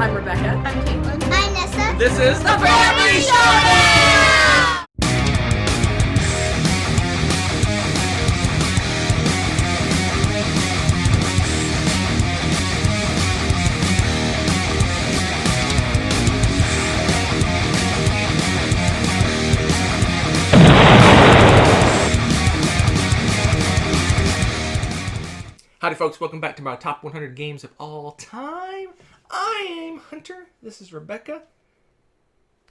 I'm Rebecca. I'm Caitlin. I'm Nessa. This is the Family Showdown! Howdy folks, welcome back to my top 100 games of all time. I am Hunter, this is Rebecca.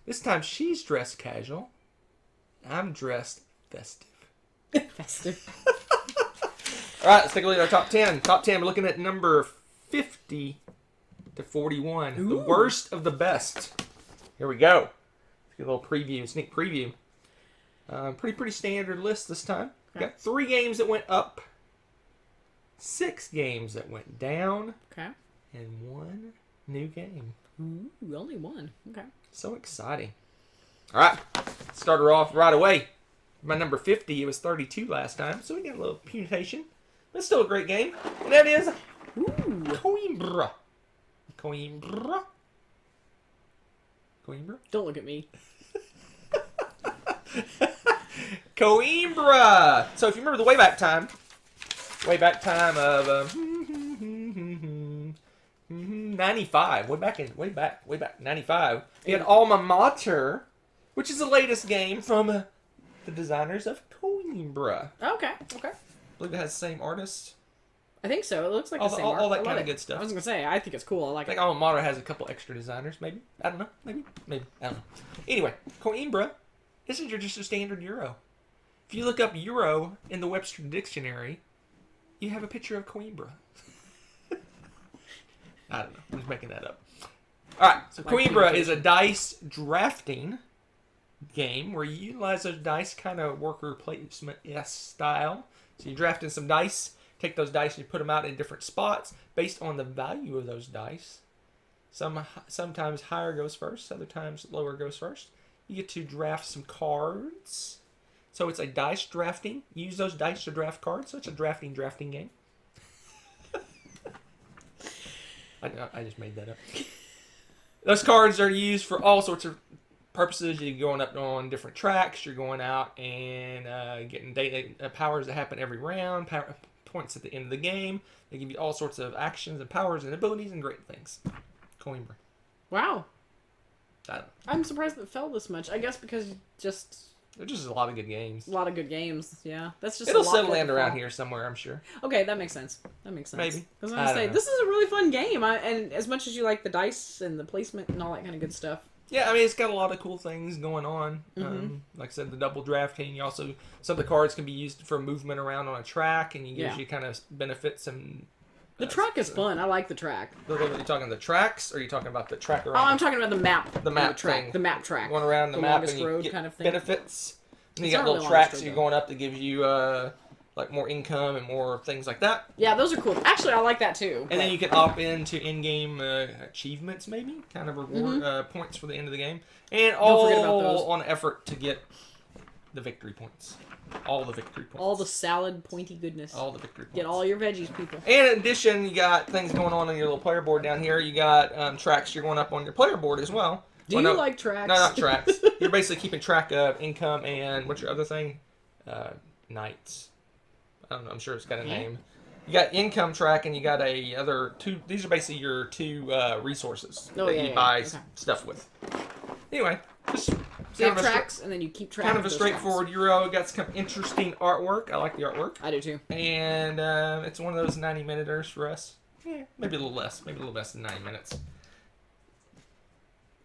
This time she's dressed casual. I'm dressed festive. Festive. Alright, let's take a look at our top 10. Top 10, we're looking at number 50 to 41. Ooh. The worst of the best. Here we go. Let's get a little preview, sneak preview. Pretty standard list this time. Okay. Got 3 games that went up. 6 games that went down. Okay. And 1 new game. Ooh, only one. Okay. So exciting. Alright, start her off right away. My number 50, it was 32 last time, so we got a little punition. But still a great game. And that is Coimbra. Coimbra. Coimbra? Don't look at me. Coimbra! So if you remember the way back time of 95, way back 95. We had Alma Mater, which is the latest game from the designers of Coimbra. Okay. I believe it has the same artist. I think so. It looks like All the same all art. that I kind love of it. good stuff. I was gonna say, I think it's cool. I like I think it. Alma Mater has a couple extra designers, maybe. I don't know. Maybe. I don't know. Anyway, Coimbra isn't just a standard Euro. If you look up Euro in the Webster Dictionary, you have a picture of Coimbra. I don't know. I'm just making that up. Alright, so Coimbra is a dice drafting game where you utilize those dice kind of worker placement-esque style. So you're drafting some dice, take those dice and you put them out in different spots based on the value of those dice. Sometimes higher goes first, other times lower goes first. You get to draft some cards. So it's a dice drafting. You use those dice to draft cards, so it's a drafting game. I just made that up. Those cards are used for all sorts of purposes. You're going up on different tracks. You're going out and getting powers that happen every round, points at the end of the game. They give you all sorts of actions and powers and abilities and great things. Coimbra. Wow. I don't know. I'm surprised it fell this much. I guess because There's just a lot of good games. a lot of good games. Yeah, that's just. It'll a lot settle for it in to around fall. here somewhere, I'm sure. Okay, that makes sense. Maybe. Because I I don't say know. this is a really fun game, and as much as you like the dice and the placement and all that kind of good stuff. Yeah, I mean, it's got a lot of cool things going on. Like I said, the double drafting. You also, some of the cards can be used for movement around on a track, and it gives you kind of benefits and... The track is fun. I like the track. Are you talking the tracks, or are you talking about the track Oh, around? I'm talking about the map. The map track. thing. The map track. Going around the map longest and you road get kind of thing. benefits. And you It's got not little really longest tracks road, you're though. going up that gives you like more income and more things like that. Yeah, those are cool. Actually, I like that too. And then you can opt into in-game achievements, maybe, kind of reward points for the end of the game, and Don't forget about those. all on effort to get the victory points. All the victory points. All the salad pointy goodness. All the victory points. Get all your veggies, people. And in addition, you got things going on your little player board down here. You got tracks you're going up on your player board as well. Do you like tracks? No, not tracks. You're basically keeping track of income and what's your other thing? Knights. I don't know. I'm sure it's got a name. You got income track and you got two. These are basically your 2 resources that you buy stuff with. Anyway, just You have tracks, and then you keep track. kind of a those straightforward Euro. Got some interesting artwork. I like the artwork. I do too. And it's one of those 90-minuters for us. Yeah, maybe a little less. Maybe a little less than 90 minutes.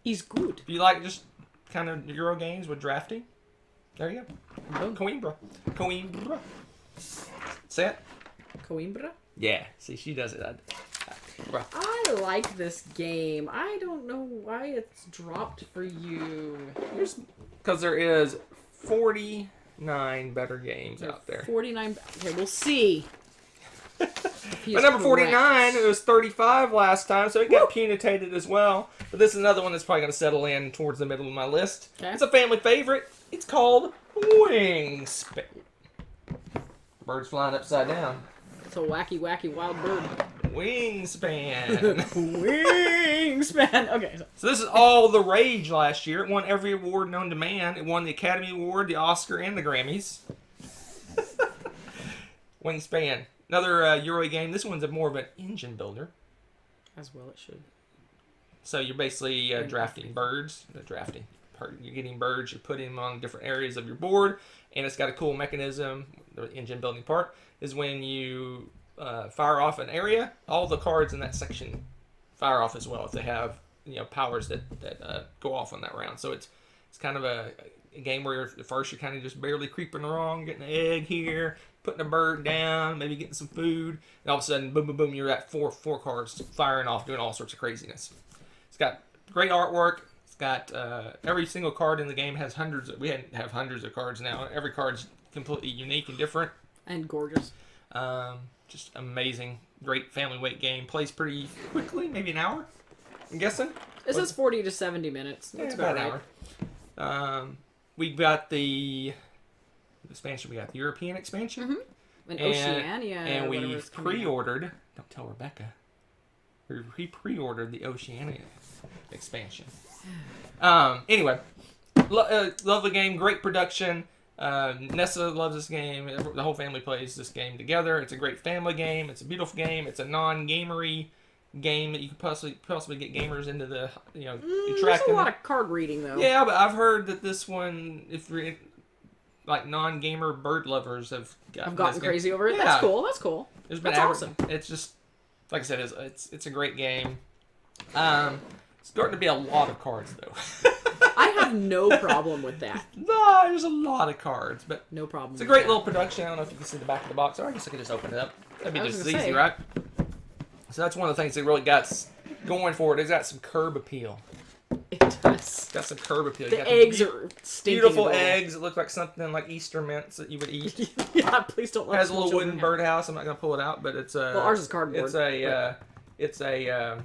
He's good. If you like just kind of Euro games with drafting, there you go. Boom. Coimbra. Coimbra. Say it. Coimbra? Yeah. See, she does it. I like this game. I don't know why it's dropped for you. Because there is 49 better games out there. 49. Okay, we'll see. But number 49, it was 35 last time, so it got punitated as well. But this is another one that's probably going to settle in towards the middle of my list. Okay. It's a family favorite. It's called Wingspan. Bird's flying upside down. It's a wacky, wacky wild bird. Wingspan. Wingspan. Okay. So this is all the rage last year. It won every award known to man. It won the Academy Award, the Oscar, and the Grammys. Wingspan. Another Euro game. This one's more of an engine builder. As well it should. So you're basically drafting birds. You're getting birds. You're putting them on different areas of your board. And it's got a cool mechanism. The engine building part is when you fire off an area, all the cards in that section fire off as well if they have powers that go off on that round. So it's kind of a game where at first you're kind of just barely creeping along, getting an egg here, putting a bird down, maybe getting some food, and all of a sudden, boom, boom, boom, you're at four cards firing off, doing all sorts of craziness. It's got great artwork. It's got every single card in the game has hundreds. We have hundreds of cards now. Every card's completely unique and different. And gorgeous. Just amazing. Great family weight game. Plays pretty quickly, maybe an hour, I'm guessing. It says 40 to 70 minutes. That's about an hour. We've got the expansion. We got the European expansion. Mm-hmm. And Oceania. And we pre-ordered. Don't tell Rebecca. We pre-ordered the Oceania expansion. Anyway, lovely game. Great production. Nessa loves this game. The whole family plays this game together. It's a great family game. It's a beautiful game. It's a non-gamery game that you could possibly get gamers into the There's a lot of card reading though. Yeah, but I've heard that this one, if you're like non-gamer bird lovers, have gotten crazy over it. Yeah. That's cool. That's cool. That's awesome. It's just like I said, it's a great game. It's starting to be a lot of cards though. I have no problem with that. No, there's a lot of cards, but no problem. It's a great little production. I don't know if you can see the back of the box, or I guess I could just open it up. That'd be just as easy, right? So that's one of the things that really got going for it. It's got some curb appeal. It does. It's got some curb appeal. The eggs are stinking. Beautiful eggs. It look like something like Easter mints that you would eat. Yeah, please don't. It has a little wooden birdhouse. I'm not gonna pull it out, but it's a. Well, ours is cardboard. It's a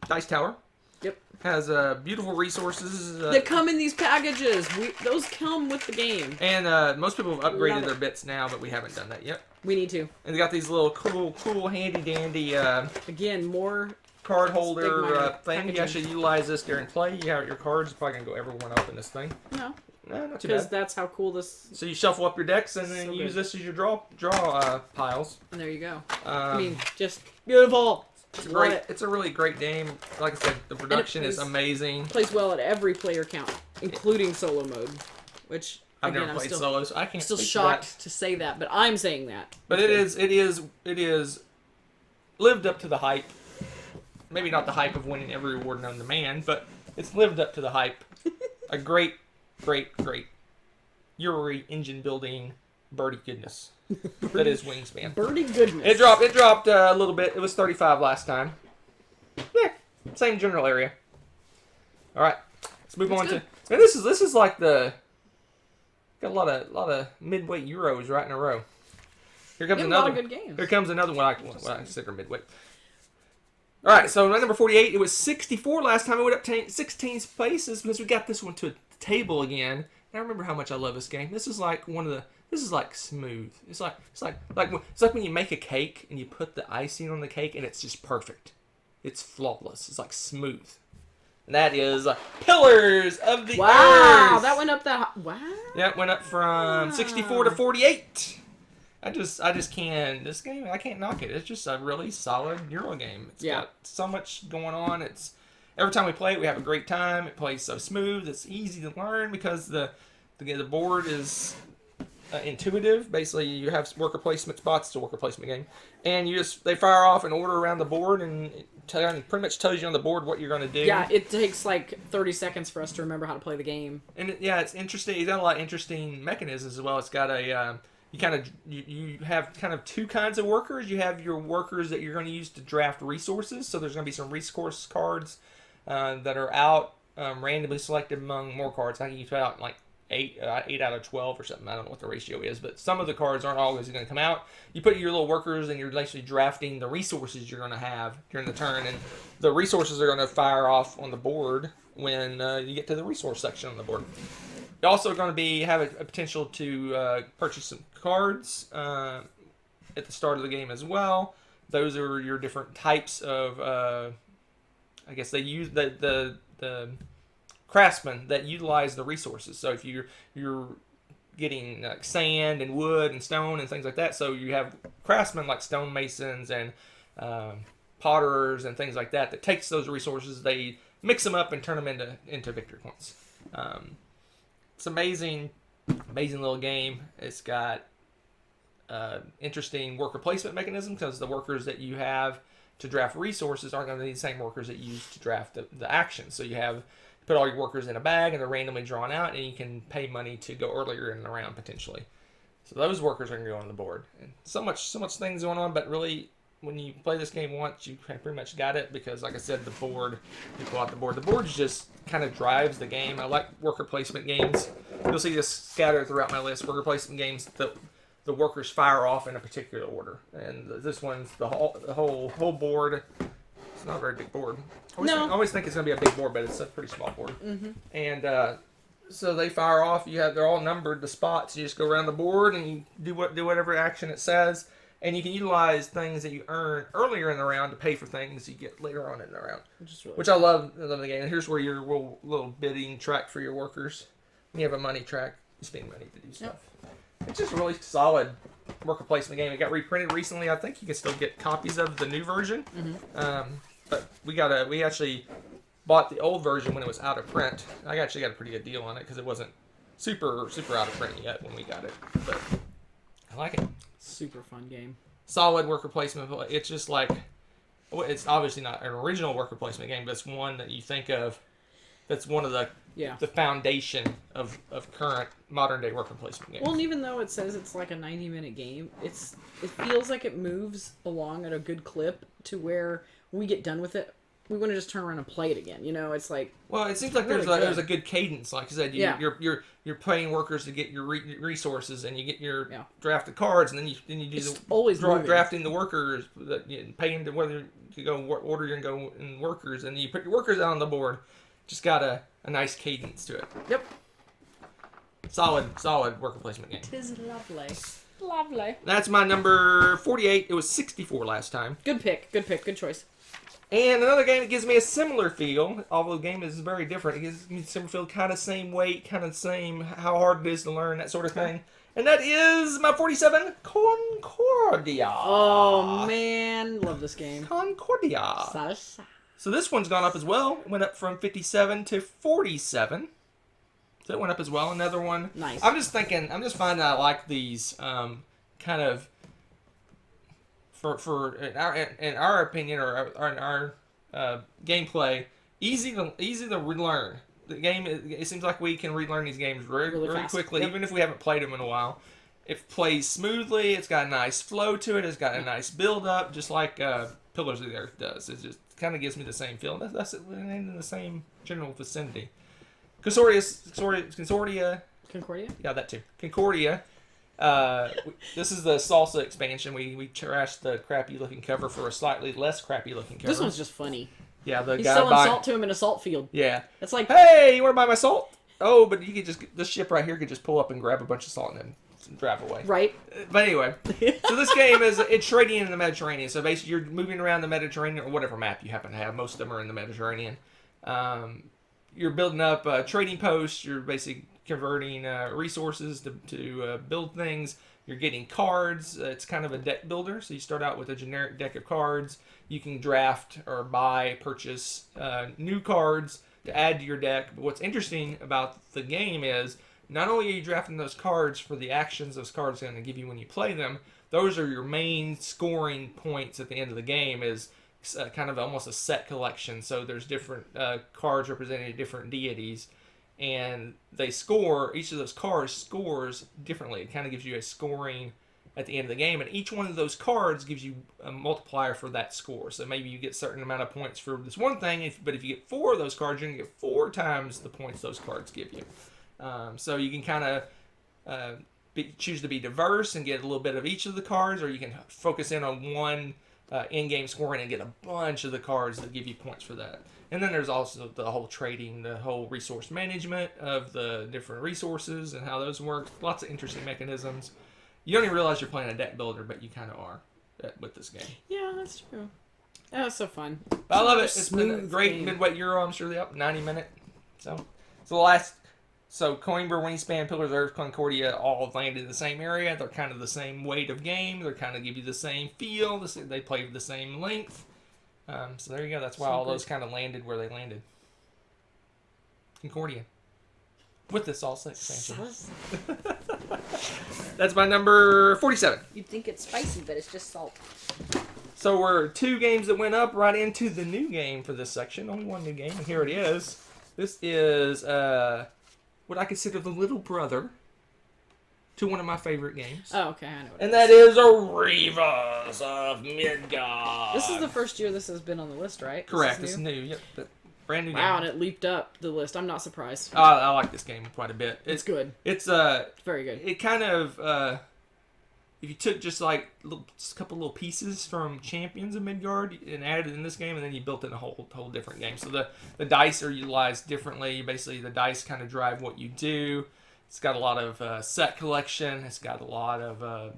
dice tower. Yep. Has beautiful resources that come in these packages. Those come with the game. And most people have upgraded their bits now, but we haven't done that yet. We need to. And they got these little cool, handy dandy. Again, more card holder thing. You actually utilize this during play. You have your cards. You're probably gonna go everyone up in this thing. No, not too bad. Because that's how cool this. So you shuffle up your decks and then use this as your draw piles. And there you go. I mean, just beautiful. It's a really great game. Like I said, the production is amazing. Plays well at every player count, including solo mode, which I've never played solo, so I can't. Still shocked to say that, but I'm saying that. But it is lived up to the hype. Maybe not the hype of winning every award known to man, but it's lived up to the hype. A great Yuri engine building birdie goodness. That is Wingspan. Birdie goodness. It dropped a little bit. It was 35 last time. Yeah, same general area. All right, let's move on to. And this is like the. Got a lot of midweight Euros right in a row. Here comes another. A lot of good games. Here comes another one I consider midweight. All right, so number 48. It was 64 last time. It went up 16 places because we got this one to a table again. And I remember how much I love this game. This is like This is like smooth. It's like when you make a cake and you put the icing on the cake and it's just perfect. It's flawless. It's like smooth. And that is Pillars of the Earth. Wow, that went up that. Wow. Yeah, it went up from 64 to 48. I just can't. This game, I can't knock it. It's just a really solid Euro game. It's got so much going on. It's every time we play it, we have a great time. It plays so smooth. It's easy to learn because the board is intuitive. Basically, you have worker placement spots. It's a worker placement game, and they fire off in order around the board, and it pretty much tells you on the board what you're going to do. Yeah, it takes like 30 seconds for us to remember how to play the game. And it's interesting. It's got a lot of interesting mechanisms as well. It's got a you have kind of two kinds of workers. You have your workers that you're going to use to draft resources. So there's going to be some resource cards that are out randomly selected among more cards. I think you put out like 8 out of 12 or something. I don't know what the ratio is, but some of the cards aren't always going to come out. You put your little workers and you're actually drafting the resources you're going to have during the turn, and the resources are going to fire off on the board when you get to the resource section on the board. You're also going to have a potential to purchase some cards at the start of the game as well. those are your different types of. I guess they use the craftsmen that utilize the resources. So if you're getting like sand and wood and stone and things like that, so you have craftsmen like stonemasons and potterers and things like that takes those resources, they mix them up and turn them into victory points. It's amazing little game. It's got interesting worker placement mechanism because the workers that you have to draft resources aren't going to be the same workers that you use to draft the actions. So you put all your workers in a bag and they're randomly drawn out, and you can pay money to go earlier in the round potentially. So those workers are going to go on the board. And so much things going on, but really when you play this game once, you pretty much got it because, like I said, the board, you pull out the board. The board just kind of drives the game. I like worker placement games. You'll see this scattered throughout my list. Worker placement games, the workers fire off in a particular order. And this one's the whole board. It's not a very big board. I always think it's going to be a big board, but it's a pretty small board. Mm-hmm. And so they fire off. They're all numbered, the spots. You just go around the board and you do whatever action it says. And you can utilize things that you earn earlier in the round to pay for things you get later on in the round. Which I love the game. And here's where your little bidding track for your workers. When you have a money track, you spend money to do stuff. Yep. It's just a really solid worker placement game. It got reprinted recently. I think you can still get copies of the new version. Mm-hmm. But we actually bought the old version when it was out of print. I actually got a pretty good deal on it because it wasn't super out of print yet when we got it. But I like it. Super fun game. Solid worker placement. It's just like, it's obviously not an original worker placement game, but it's one that you think of. That's one of the foundation of current modern day worker placement games. Well, and even though it says it's like a 90-minute game, it feels like it moves along at a good clip to where when we get done with it, we want to just turn around and play it again. You know, it's like. Well, it seems like there's a good cadence. Like I said, you're paying workers to get your resources, and you get your drafted cards, and then you do drafting the workers, paying to whether you go what order you're gonna go in workers, and you put your workers out on the board. Just got a nice cadence to it. Yep. Solid worker placement game. Tis lovely. Lovely. That's my number 48. It was 64 last time. Good pick. Good choice. And another game that gives me a similar feel, although the game is very different. It gives me a similar feel, kind of same weight, kind of same how hard it is to learn, that sort of thing. And that is my 47, Concordia. Oh, man. Love this game. Concordia. Salsa. So this one's gone up as well. It went up from 57 to 47. So it went up as well. Another one. Nice. I'm just finding I like these kind of, for in our opinion or in our gameplay, easy to relearn. The game, it seems like we can relearn these games very quickly, even if we haven't played them in a while. It plays smoothly. It's got a nice flow to it. It's got a nice build up, just like Pillars of the Earth does. It just kind of gives me the same feel. That's in the same general vicinity. Concordia. Yeah, that too. Concordia. This is the salsa expansion. We trashed the crappy looking cover for a slightly less crappy looking cover. This one's just funny. Yeah, he's selling salt to him in a salt field. Yeah, it's like, hey, you want to buy my salt? Oh, but you could this ship right here could just pull up and grab a bunch of salt and then drive away. Right. But anyway, so this game it's trading in the Mediterranean. So basically, you're moving around the Mediterranean or whatever map you happen to have. Most of them are in the Mediterranean. You're building up trading posts. You're basically converting resources to build things. You're getting cards. It's kind of a deck builder. So you start out with a generic deck of cards. You can draft or purchase new cards to add to your deck. But what's interesting about the game is not only are you drafting those cards for the actions those cards are going to give you when you play them, those are your main scoring points at the end of the game is kind of almost a set collection. So there's different cards representing different deities, and they score, each of those cards scores differently. It kind of gives you a scoring at the end of the game, and each one of those cards gives you a multiplier for that score. So maybe you get a certain amount of points for this one thing, but if you get 4 of those cards, you're going to get 4 times the points those cards give you. So you can kind of choose to be diverse and get a little bit of each of the cards, or you can focus in on one in-game scoring and get a bunch of the cards that give you points for that. And then there's also the whole trading, the whole resource management of the different resources and how those work. Lots of interesting mechanisms. You don't even realize you're playing a deck builder, but you kind of are. with this game. Yeah, that's true. Oh, it's so fun. But I love it. It's been a Smooth great game. midweight Euro. I'm sure they're up 90-minute. So the last. So Coimbra, Wingspan, Pillars of Earth, Concordia all landed in the same area. They're kind of the same weight of game. They're kind of give you the same feel. They play the same length. So there you go. That's why all those kind of landed where they landed. Concordia. With the salsa expansion. That's my number 47. You'd think it's spicy, but it's just salt. So we're 2 games that went up right into the new game for this section. Only one new game, and here it is. This is what I consider the little brother to one of my favorite games. Oh, okay, I know what and that is Arrivas of Midgard. This is the first year this has been on the list, right? Correct, it's new. Yep, brand new game. Wow, and it leaped up the list. I'm not surprised. I like this game quite a bit. It's good. It's very good. It kind of if you took just like just a couple little pieces from Champions of Midgard and added it in this game, and then you built in a whole different game. So the dice are utilized differently. Basically, the dice kind of drive what you do. It's got a lot of set collection. It's got a lot of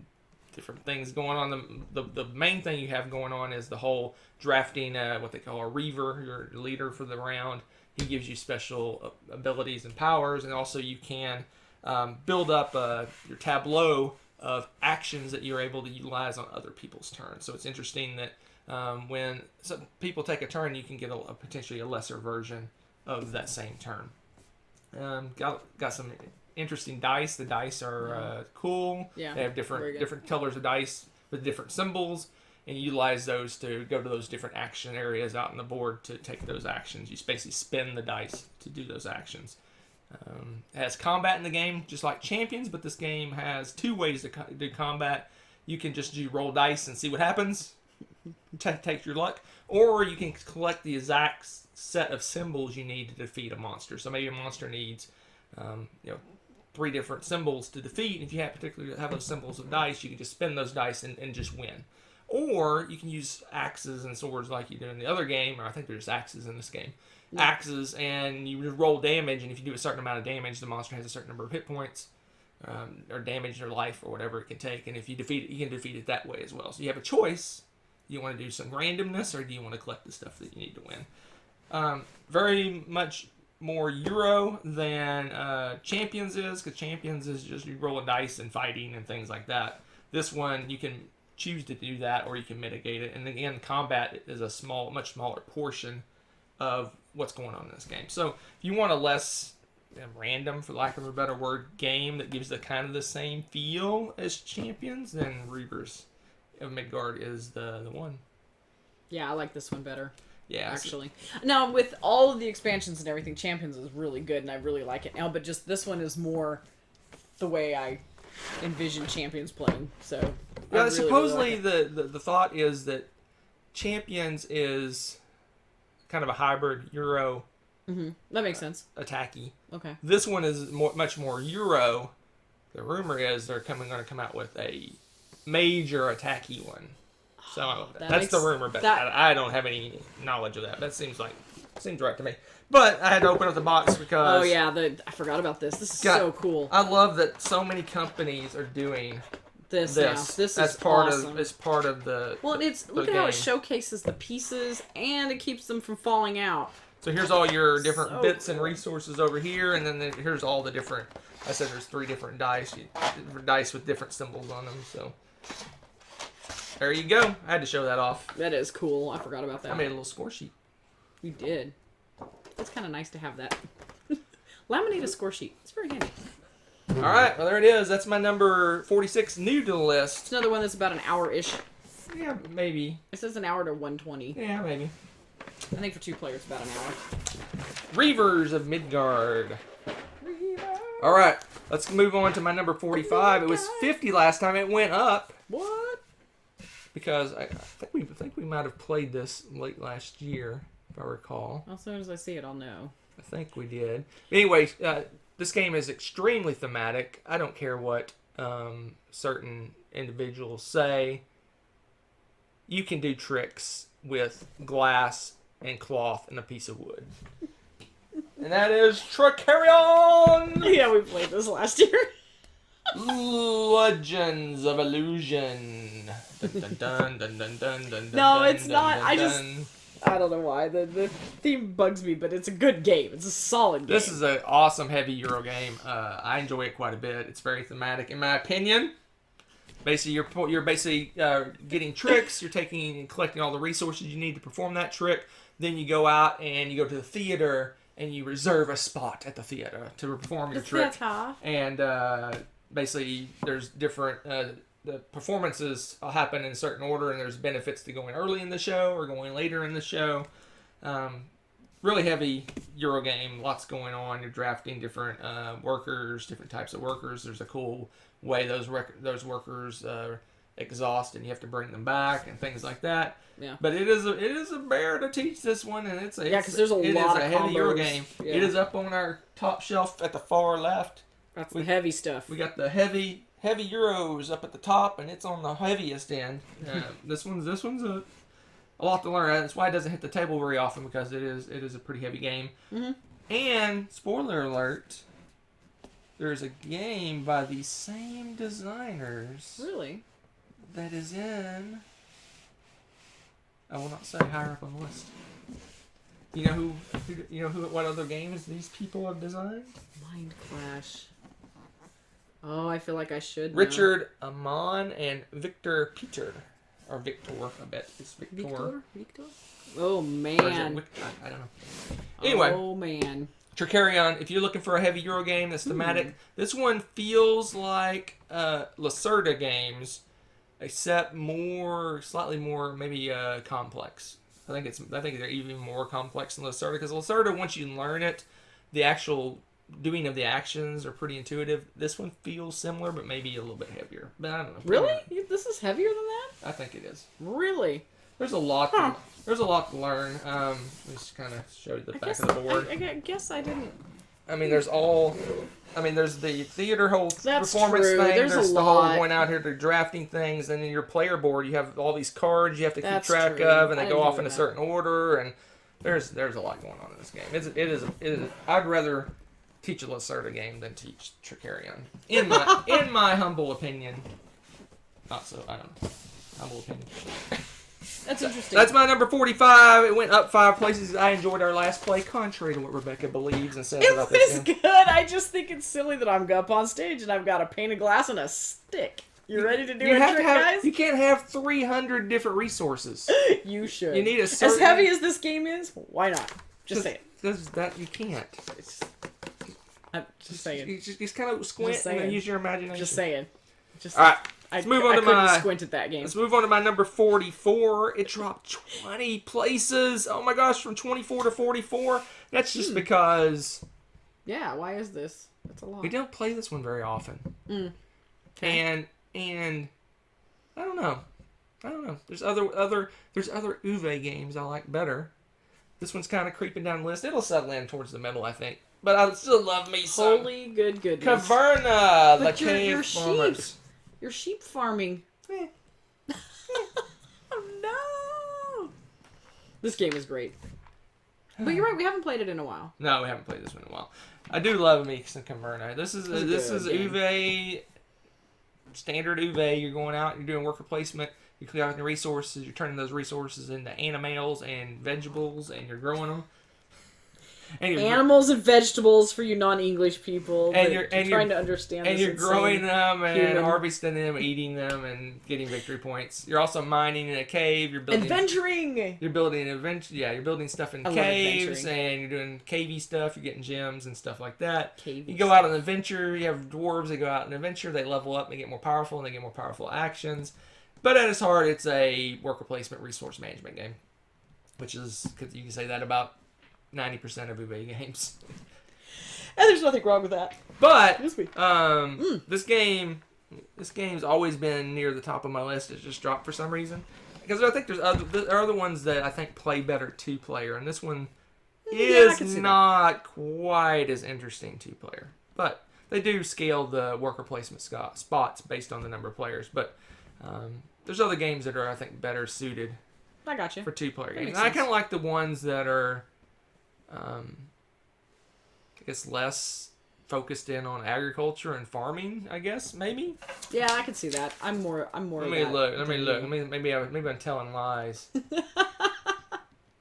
different things going on. The main thing you have going on is the whole drafting, what they call a Reaver, your leader for the round. He gives you special abilities and powers, and also you can build up your tableau of actions that you're able to utilize on other people's turns. So it's interesting that when some people take a turn, you can get potentially a lesser version of that same turn. Got some interesting dice. The dice are cool. Yeah, they have different colors of dice with different symbols, and you utilize those to go to those different action areas out on the board to take those actions. You basically spin the dice to do those actions. It has combat in the game, just like Champions, but this game has 2 ways to do combat. You can just roll dice and see what happens, take your luck, or you can collect the exact set of symbols you need to defeat a monster. So maybe a monster needs 3 different symbols to defeat. If you particularly have those symbols of dice, you can just spin those dice and just win. Or you can use axes and swords like you do in the other game, or I think there's axes in this game. Yeah. Axes, and you roll damage, and if you do a certain amount of damage, the monster has a certain number of hit points, or damage or life, or whatever it can take. And if you defeat it, you can defeat it that way as well. So you have a choice. Do you want to do some randomness, or do you want to collect the stuff that you need to win? Very much more Euro than Champions is, because Champions is just you roll a dice and fighting and things like that. This one, you can choose to do that, or you can mitigate it. And again, combat is a much smaller portion of what's going on in this game. So if you want a less random, for lack of a better word, game that gives the kind of the same feel as Champions, then Reavers of Midgard is the one. Yeah, I like this one better. Yeah, actually. Now, with all of the expansions and everything, Champions is really good, and I really like it now. But just this one is more the way I envision Champions playing. So yeah, really, supposedly really like the thought is that Champions is kind of a hybrid Euro. Mm-hmm. That makes sense. Attacky. Okay. This one is much more Euro. The rumor is they're going to come out with a major attacky one. So that's the rumor, but I don't have any knowledge of that. That seems right to me. But I had to open up the box because I forgot about this. This is so cool. I love that so many companies are doing this. Now. This is awesome. It's part of the. Well, look at how it showcases the pieces and it keeps them from falling out. So here's all your different bits and resources over here, and then here's all the different. I said there's 3 different dice, dice with different symbols on them. So there you go. I had to show that off. That is cool. I forgot about that. I made a little score sheet. You did. It's kind of nice to have that. Laminate a score sheet. It's very handy. All right. Well, there it is. That's my number 46, new to the list. It's another one that's about an hour-ish. Yeah, maybe. It says an hour to 120. Yeah, maybe. I think for 2 players, about an hour. Reavers of Midgard. All right. Let's move on to my number 45. It was 50 last time. It went up. What? Because I think we might have played this late last year, if I recall. As soon as I see it, I'll know. I think we did. Anyway, this game is extremely thematic. I don't care what certain individuals say. You can do tricks with glass and cloth and a piece of wood. And that is Tricarion! Yeah, we played this last year. Legends of Illusion. Dun, dun, dun, dun, dun, dun, dun, No, dun, it's dun, not. dun, I don't know why. The theme bugs me, but it's a good game. It's a solid game. This is an awesome heavy Euro game. I enjoy it quite a bit. It's very thematic, in my opinion. Basically, you're basically getting tricks. You're taking and collecting all the resources you need to perform that trick. Then you go out and you go to the theater and you reserve a spot at the theater to perform your trick. And basically, there's different. The performances happen in a certain order, and there's benefits to going early in the show or going later in the show. Really heavy Euro game. Lots going on. You're drafting different workers, different types of workers. There's a cool way those workers exhaust, and you have to bring them back and things like that. Yeah. But it is a bear to teach this one, and it's a because there's a lot of heavy Euro combos. game. Yeah. It is up on our top shelf at the far left. That's the heavy stuff. We got the heavy Euros up at the top, and it's on the heaviest end. This one's a lot to learn. That's why it doesn't hit the table very often, because it is a pretty heavy game. Mm-hmm. And spoiler alert, there's a game by the same designers. Really? That is in. I will not say higher up on the list. You know who? What other games these people have designed? Mind Clash. Oh, I feel like I should know. Richard Amon and Victor Peter. Or Victor, I bet. It's Victor. Victor? Oh, Or is it man. I don't know. Anyway. Oh, man. Tricarion, if you're looking for a heavy Euro game that's thematic, this one feels like Lacerda games, except slightly more, maybe complex. I think they're even more complex than Lacerda, because Lacerda, once you learn it, the actual doing of the actions are pretty intuitive. This one feels similar, but maybe a little bit heavier. But I don't know. Really? This is heavier than that? I think it is. Really? There's a lot. There's a lot to learn. Just kind of show you the back of the board. I guess I didn't. I mean, there's the theater whole That's performance true. thing. There's a the whole lot. going out here to drafting things, and then your player board, you have all these cards you have to keep That's track true. of, and they I go off enjoy in a that. certain order, and there's a lot going on in this game. It is. I'd rather teach a Lacerda game than teach Tricarion, in my humble opinion. Not so. I don't know. Humble opinion. That's interesting. That's my number 45. It went up 5 places. I enjoyed our last play, contrary to what Rebecca believes and says about It this was game. good. I just think it's silly that I'm up on stage and I've got a pane of glass and a stick. You ready to do a trick, guys? You can't have 300 different resources. You should. You need a As certain... heavy as this game is, why not? Just say it. That you can't. I'm just saying. You just kind of squint and then use your imagination. Just saying. All right. Let's move on to couldn't squint at that game. Let's move on to my number 44. It dropped 20 places. Oh my gosh, from 24 to 44. That's just because... Yeah, why is this? That's a lot. We don't play this one very often. Okay. And I don't know. There's other Uwe games I like better. This one's kind of creeping down the list. It'll settle in towards the middle, I think. But I still love me some Holy good goodness. Caverna, the But cave your farmers. sheep. You're sheep farming. Oh no! This game is great. But you're right, we haven't played it in a while. No, we haven't played this one in a while. I do love me some Caverna. This is game. Uwe, standard Uwe. You're going out, you're doing worker placement, you're collecting resources, you're turning those resources into animals and vegetables, and you're growing them. And Animals and vegetables for you non-English people. And that you're trying to understand. And this you're growing them and human. harvesting them, eating them, and getting victory points. You're also mining in a cave. You're building adventuring. You're building you're building stuff in I love caves, adventuring. and you're doing cavey stuff. You're getting gems and stuff like that. Cavey You go out on an adventure. You have dwarves that go out on an adventure. They level up. They get more powerful, and they get more powerful actions. But at its heart, it's a worker placement resource management game, which is, because you can say that about 90% of Uwe games. And there's nothing wrong with that. But This week. this game's always been near the top of my list. It's just dropped for some reason. Because I think there are other ones that I think play better 2-player, and this one is not quite as interesting 2-player. But they do scale the worker placement spots based on the number of players. But there's other games that are, I think, better suited I got you. for 2-player games. makes And I sense. kind of like the ones that are, I guess, less focused in on agriculture and farming, I guess, maybe. Yeah, I can see that. I'm more. Let of me that look. Let me than look. you. Maybe I'm telling lies.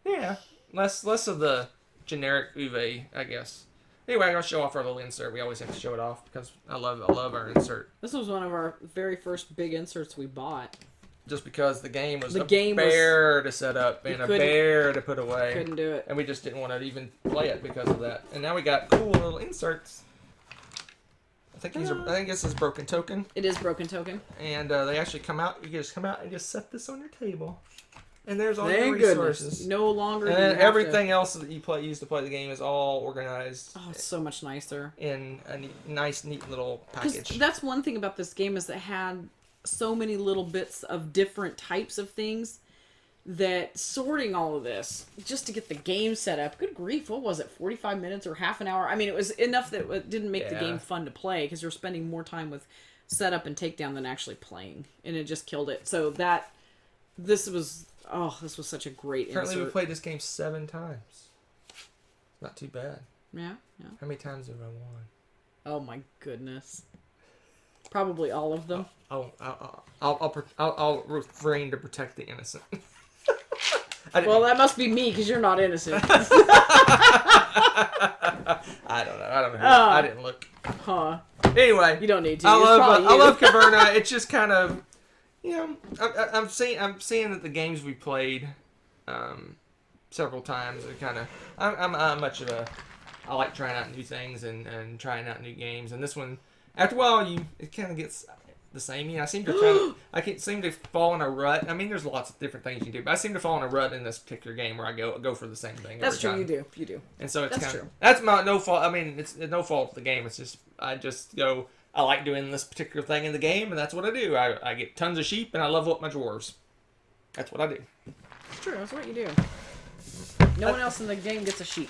Yeah, less of the generic Uwe, I guess. Anyway, I'll show off our little insert. We always have to show it off because I love our insert. This was one of our very first big inserts we bought. Just because the game was bear to set up and a bear to put away. Couldn't do it. And we just didn't want to even play it because of that. And now we got cool little inserts. I think this is Broken Token. It is Broken Token. And they actually come out. You just come out and just set this on your table. And there's all your Thank resources. Goodness. No longer. And everything else that you use to play the game is all organized. Oh, it's so much nicer. In a neat little package. That's one thing about this game is it had so many little bits of different types of things that sorting all of this just to get the game set up. Good grief, what was it? 45 minutes or half an hour? I mean, it was enough that it didn't make the game fun to play because you're spending more time with setup and takedown than actually playing, and it just killed it. So this was such a great Currently, insert. we played this game 7 times. Not too bad. Yeah. How many times have I won? Oh my goodness. Probably all of them. I'll refrain to protect the innocent. Well, that must be me because you're not innocent. I don't know. I didn't look. Huh. Anyway, you don't need to. I love Caverna. It's just kind of, I'm seeing that the games we played, several times are kind of. I'm much of a. I like trying out new things and trying out new games, and this one, after a while, it kind of gets the same. I seem to I can't seem to fall in a rut. I mean, there's lots of different things you can do, but I seem to fall in a rut in this particular game where I go for the same thing. That's true. Time. You do. And so it's true. That's my no fault. I mean, it's no fault of the game. It's just I just go. I like doing this particular thing in the game, and that's what I do. I get tons of sheep, and I level up my dwarves. That's what I do. It's true. That's what you do. No one else in the game gets a sheep.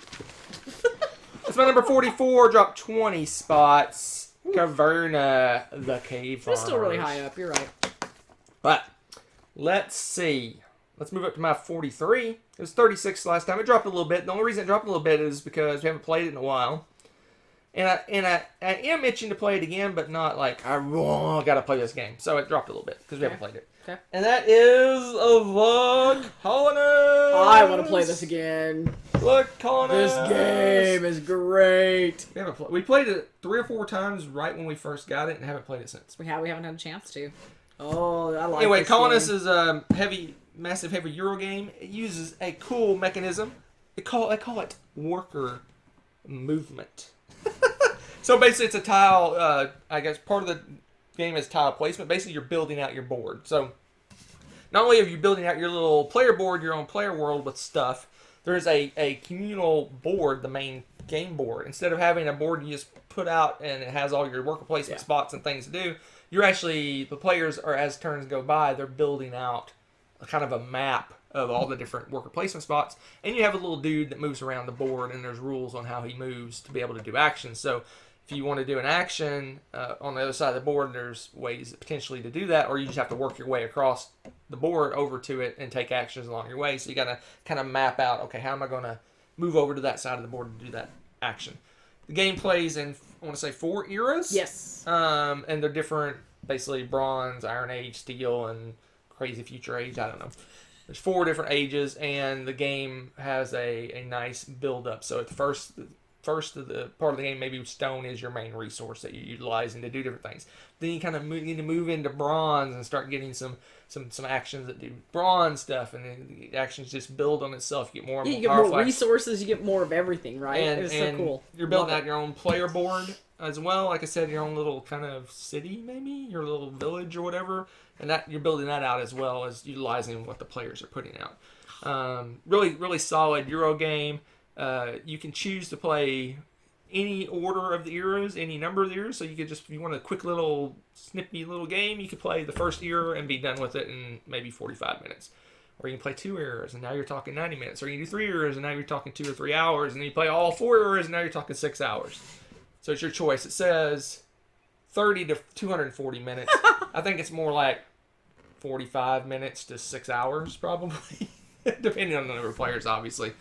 It's my number 44. Dropped 20 spots. Caverna, the Cave Farmers. It's still really high up. You're right. But let's see. Let's move up to my 43. It was 36 last time. It dropped a little bit. The only reason it dropped a little bit is because we haven't played it in a while. And I am itching to play it again, but not like I got to play this game. So it dropped a little bit because we haven't played it. Okay. And that is the Colonist. I want to play this again. The Colonist. This game is great. We played it 3 or 4 times right when we first got it and haven't played it since. We haven't had a chance to. Oh, I like Anyway, this Colonist game. is a massive heavy Euro game. It uses a cool mechanism. They call it worker movement. So basically, it's a tile. I guess part of the game is tile placement. Basically, you're building out your board. So not only are you building out your little player board, your own player world with stuff, there's a communal board, the main game board. Instead of having a board you just put out and it has all your worker placement spots and things to do, you're actually, the players are, as turns go by, they're building out a kind of a map of all the different worker placement spots, and you have a little dude that moves around the board, and there's rules on how he moves to be able to do actions. So if you want to do an action on the other side of the board, there's ways potentially to do that, or you just have to work your way across the board over to it and take actions along your way. So you got to kind of map out, okay, how am I going to move over to that side of the board to do that action? The game plays in, I want to say, 4 eras. Yes. And they're different, basically Bronze, Iron Age, Steel, and Crazy Future Age. I don't know. There's 4 different ages, and the game has a nice build-up. So at the first of the part of the game, maybe stone is your main resource that you're utilizing to do different things. Then you kind of need to move into bronze and start getting some actions that do bronze stuff, and then the actions just build on itself. You get more and more powerful. You get more resources, you get more of everything, right? It's so cool. You're building out your own player board as well. Like I said, your own little kind of city, maybe your little village or whatever, and that you're building that out as well as utilizing what the players are putting out. Really, really solid Euro game. You can choose to play any order of the eras, any number of the eras. So you could just, if you want a quick little snippy little game, you could play the first era and be done with it in maybe 45 minutes. Or you can play 2 eras and now you're talking 90 minutes. Or you can do 3 eras and now you're talking 2 or 3 hours. And then you play all 4 eras and now you're talking 6 hours. So it's your choice. It says 30 to 240 minutes. I think it's more like 45 minutes to 6 hours probably, depending on the number of players, obviously.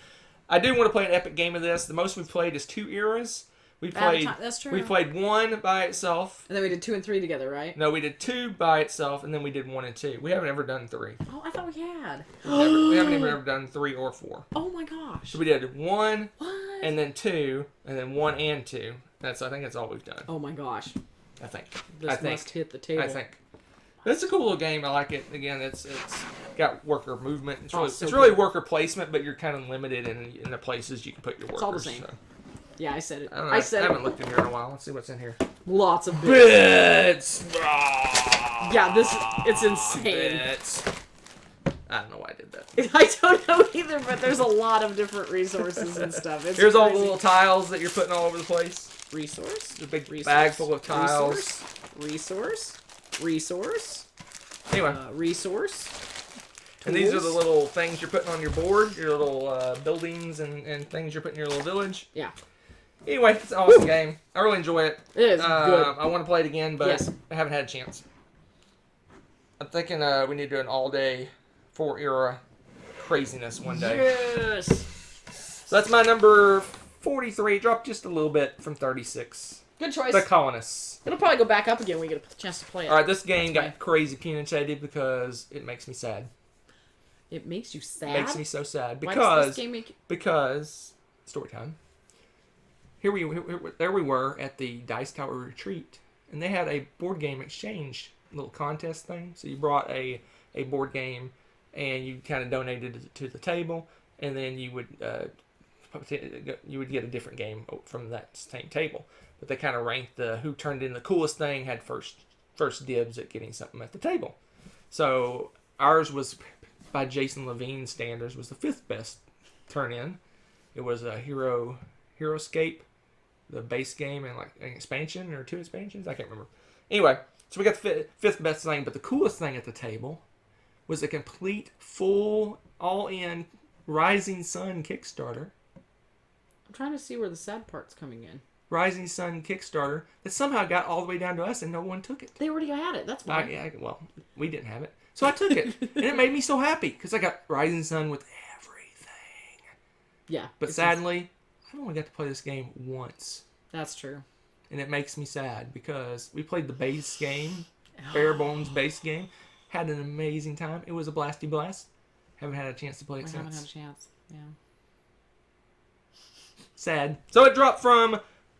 I do want to play an epic game of this. The most we've played is 2 eras. We played. That's true. We played 1 by itself. And then we did 2 and 3 together, right? No, we did 2 by itself, and then we did 1 and 2. We haven't ever done 3. Oh, I thought we had. We haven't even ever done 3 or 4. Oh my gosh. So we did 1, What? and then 2, and then 1 and 2. I think that's all we've done. Oh my gosh. I think. This must hit the table. I think. It's a cool little game. I like it. Again, it's got worker movement. It's really worker placement, but you're kind of limited in the places you can put your workers. It's all the same. So. Yeah, I said it. I haven't looked in here in a while. Let's see what's in here. Lots of bits. Yeah, it's insane. Bits. I don't know why I did that. I don't know either, but there's a lot of different resources and stuff. It's Here's crazy. all the little tiles that you're putting all over the place. Resource. The big bag full of tiles. Resource. Anyway. Resource. And these are the little things you're putting on your board, your little buildings and things you're putting in your little village. Yeah. Anyway, it's an awesome game. I really enjoy it. It is good. I want to play it again, but Yes. I haven't had a chance. I'm thinking we need to do an all-day 4-era craziness one day. Yes. So that's my number 43. Dropped just a little bit from 36. Good choice. The Colonists. It'll probably go back up again when we get a chance to play it. All right, this game got crazy punitive because it makes me sad. It makes you sad? It makes me so sad Why does this game make you... because story time. There we were at the Dice Tower Retreat, and they had a board game exchange little contest thing. So you brought a board game, and you kind of donated it to the table, and then you would get a different game from that same table. But they kind of ranked who turned in the coolest thing had first dibs at getting something at the table. So ours was, by Jason Levine's standards, was the 5th best turn in. It was a Heroescape, the base game, and like an expansion or 2 expansions. I can't remember. Anyway, so we got the 5th best thing, but the coolest thing at the table was a complete, full, all-in Rising Sun Kickstarter. I'm trying to see where the sad part's coming in. Rising Sun Kickstarter that somehow got all the way down to us and no one took it. They already had it. That's why. Well, we didn't have it. So I took it. And it made me so happy because I got Rising Sun with everything. Yeah. But sadly, I've only got to play this game once. That's true. And it makes me sad because we played the base game, Bare Bones base game. Had an amazing time. It was a blasty blast. Haven't had a chance to play it since. Haven't had a chance. Yeah. Sad. So it dropped from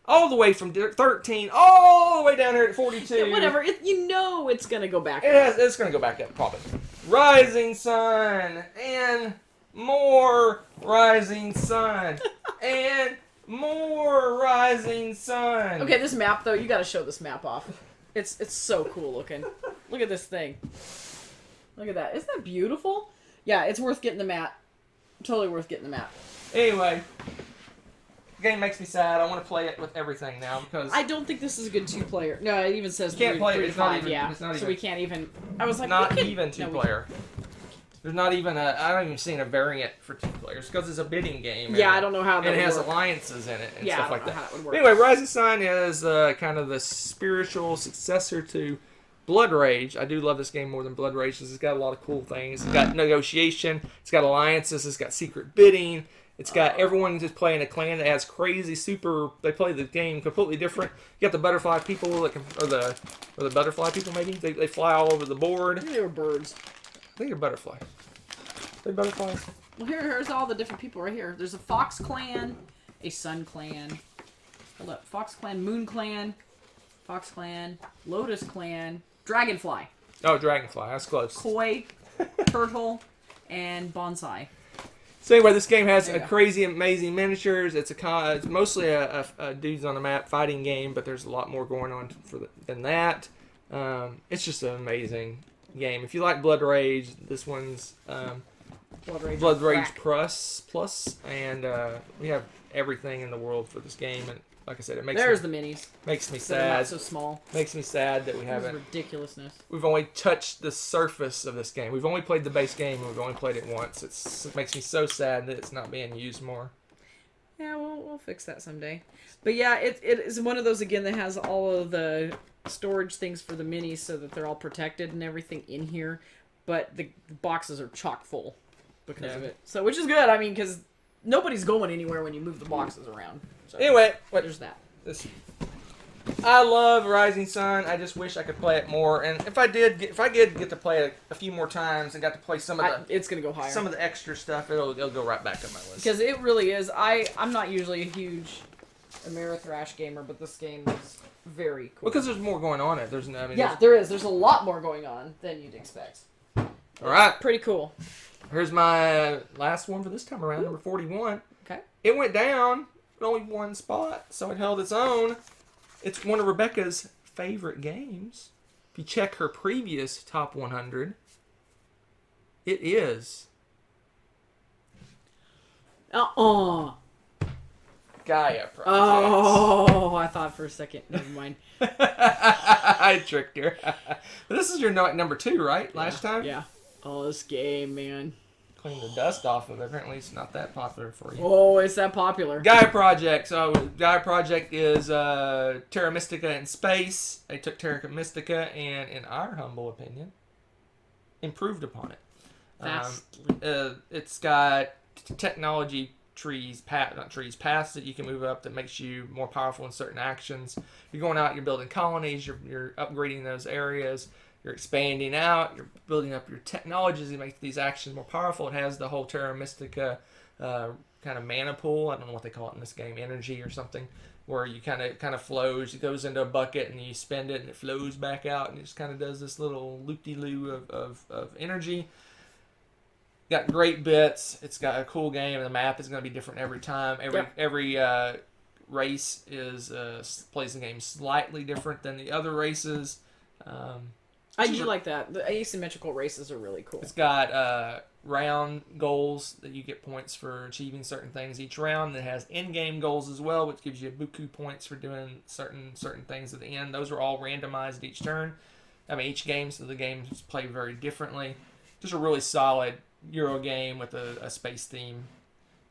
all the way from 13 all the way down here at 42. Yeah, whatever. It's going to go back up. It's going to go back up, probably. Rising Sun and more Rising Sun and more Rising Sun. Okay, this map, though, you got to show this map off. It's so cool looking. Look at this thing. Look at that. Isn't that beautiful? Yeah, it's worth getting the map. Totally worth getting the map. Anyway, the game makes me sad. I want to play it with everything now because I don't think this is a good 2-player. No, it even says you can't play it. 3 to It's not 5. even. Yeah, It's not so even, we can't even. I was like, not even 2-player. There's not even I don't even see a variant for 2 players because it's a bidding game. Yeah, I don't know how that and it would has work. alliances in it and Yeah, stuff I like don't know that. how that would work. Anyway, Rising Sun is kind of the spiritual successor to Blood Rage. I do love this game more than Blood Rage because it's got a lot of cool things. It's got negotiation. It's got alliances. It's got secret bidding. It's got everyone just playing a clan that has crazy super. They play the game completely different. You got the butterfly people that can, or the butterfly people maybe. They fly all over the board. I think they were birds. I think they're butterfly. They butterflies. Well, here's all the different people right here. There's a Fox Clan, a Sun Clan. Hold up, Fox Clan, Moon Clan, Fox Clan, Lotus Clan, Dragonfly. Oh, Dragonfly. That's close. Koi, Turtle, and Bonsai. So anyway, this game has a crazy, amazing miniatures. It's mostly a dudes on the map fighting game, but there's a lot more going on than that. It's just an amazing game. If you like Blood Rage, this one's Blood Rage Plus, and we have everything in the world for this game. And like I said, it makes the minis. Makes me They're not sad. so small. Makes me sad that we haven't. Ridiculousness. We've only touched the surface of this game. We've only played the base game, and we've only played it once. It makes me so sad that it's not being used more. Yeah, we'll fix that someday. But yeah, it is one of those again that has all of the storage things for the minis so that they're all protected and everything in here. But the boxes are chock full because of it. So which is good. I mean, because nobody's going anywhere when you move the boxes around. So Anyway, there's that. I love Rising Sun. I just wish I could play it more. And if I did get to play it a few more times and got to play some of the it's gonna go higher. Some of the extra stuff, it'll go right back on my list. Because it really is. I'm not usually a huge Amerithrash gamer, but this game is very cool. Because there's more going on. There is. There's a lot more going on than you'd expect. All right, pretty cool. Here's my last one for this time around, number 41. Okay. It went down, only one spot, so it held its own. It's one of Rebecca's favorite games. If you check her previous top 100, it is Gaia Project. Oh, I thought for a second. Never mind. I tricked her. But this is your number 2, right? Last time? Yeah. Oh, this game, man. Clean the dust off of it. Apparently it's not that popular for you. Oh, it's that popular. Gaia Project. So Gaia Project is Terra Mystica in space. They took Terra Mystica and, in our humble opinion, improved upon it. It's got technology paths that you can move up that makes you more powerful in certain actions. You're going out, you're building colonies, you're upgrading those areas. You're expanding out, you're building up your technologies to make these actions more powerful. It has the whole Terra Mystica kind of mana pool. I don't know what they call it in this game, energy or something, where you kind of flows. It goes into a bucket and you spend it and it flows back out and it just kind of does this little loop-de-loo of energy. Got great bits. It's got a cool game. The map is going to be different every time. Every race plays the game slightly different than the other races. I do like that. The asymmetrical races are really cool. It's got round goals that you get points for achieving certain things each round. It has in-game goals as well, which gives you buku points for doing certain things at the end. Those are all randomized each turn. Each game, so the games play very differently. Just a really solid Euro game with a space theme.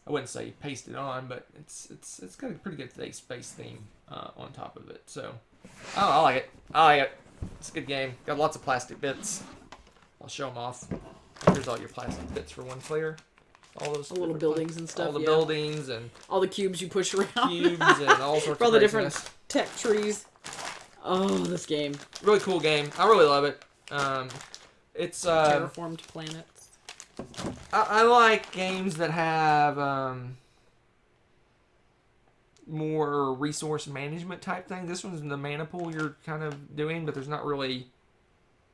I wouldn't say pasted on, but it's got a pretty good space theme on top of it. So I like it. It's a good game. Got lots of plastic bits. I'll show them off. Here's all your plastic bits for one player. All those little buildings and stuff. All the buildings and all the cubes you push around. Cubes and all sorts of all the different tech trees. Oh, this game. Really cool game. I really love it. It's terraformed planets. I like games that have more resource management type thing. This one's the mana pool you're kind of doing, but there's not really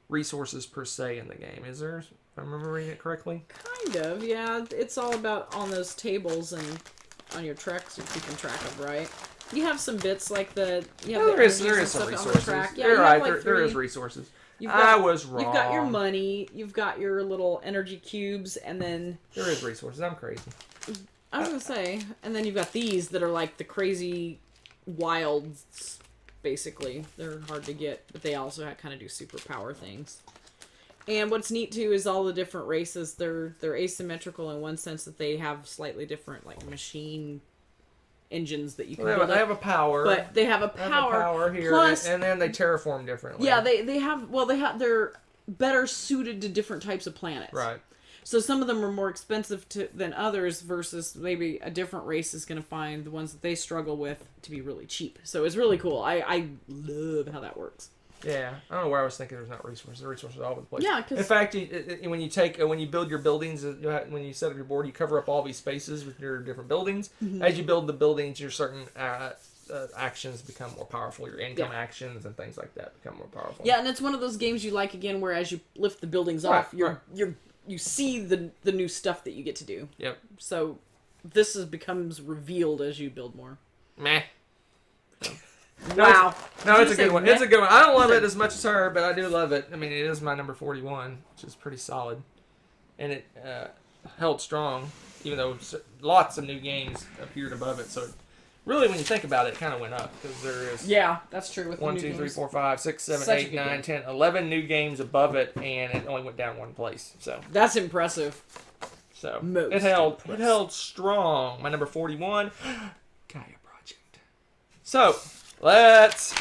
resources per se in the game, is there? If I'm remembering it correctly? Kind of, yeah. It's all about on those tables and on your tracks you're keeping track of, right? You have some bits like the... there is some resources. Yeah, you're right, there is resources. I was wrong. You've got your money, you've got your little energy cubes, and then... There is resources. I'm crazy. I was going to say, and then you've got these that are like the crazy wilds, basically. They're hard to get, but they also kind of do superpower things. And what's neat, too, is all the different races, they're asymmetrical in one sense that they have slightly different, like, machine engines that you can build. They have a power. But they have a power. Here, plus, and then they terraform differently. Yeah, they're better suited to different types of planets. Right. So some of them are more expensive than others versus maybe a different race is going to find the ones that they struggle with to be really cheap. So it's really cool. I love how that works. Yeah, I don't know where I was thinking there's not resources. The resources are all over the place. Yeah, because... In fact, when you build your buildings, when you set up your board, you cover up all these spaces with your different buildings. Mm-hmm. As you build the buildings, your certain actions become more powerful. Your income actions and things like that become more powerful. Yeah, and it's one of those games you like, again, where as you lift the buildings off, you see the new stuff that you get to do. Yep. So this becomes revealed as you build more. Meh. Wow. No, it's a good one. It's a good one. I don't love it as much as her, but I do love it. I mean, it is my number 41, which is pretty solid. And it held strong, even though lots of new games appeared above it. So really, when you think about it, it kind of went up. Because there is... Yeah, that's true. With 1, 2, 3, 4, 5, 6, 7, 8, 9, 10, 11 new games above it, and it only went down one place. So that's impressive. So it held strong. My number 41, Gaia Project. So... let's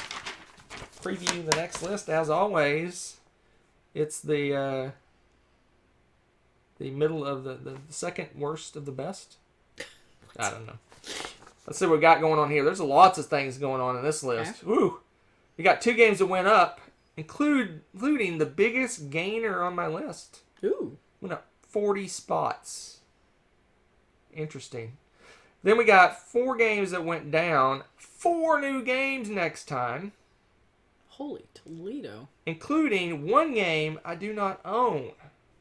preview the next list. As always, it's the middle of the second worst of the best. I don't know. Let's see what we got going on here. There's lots of things going on in this list. Okay. Woo! We got 2 games that went up, including the biggest gainer on my list. Ooh. Went up 40 spots. Interesting. Then we got 4 games that went down. 4 new games next time. Holy Toledo. Including 1 game I do not own.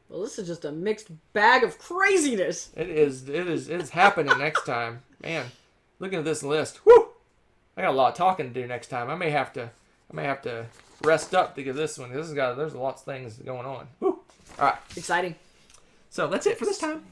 Well, this is just a mixed bag of craziness. It is happening next time. Man, looking at this list. Whoo! I got a lot of talking to do next time. I may have to rest up because this one. There's lots of things going on. Woo! All right. Exciting. So that's it for this time.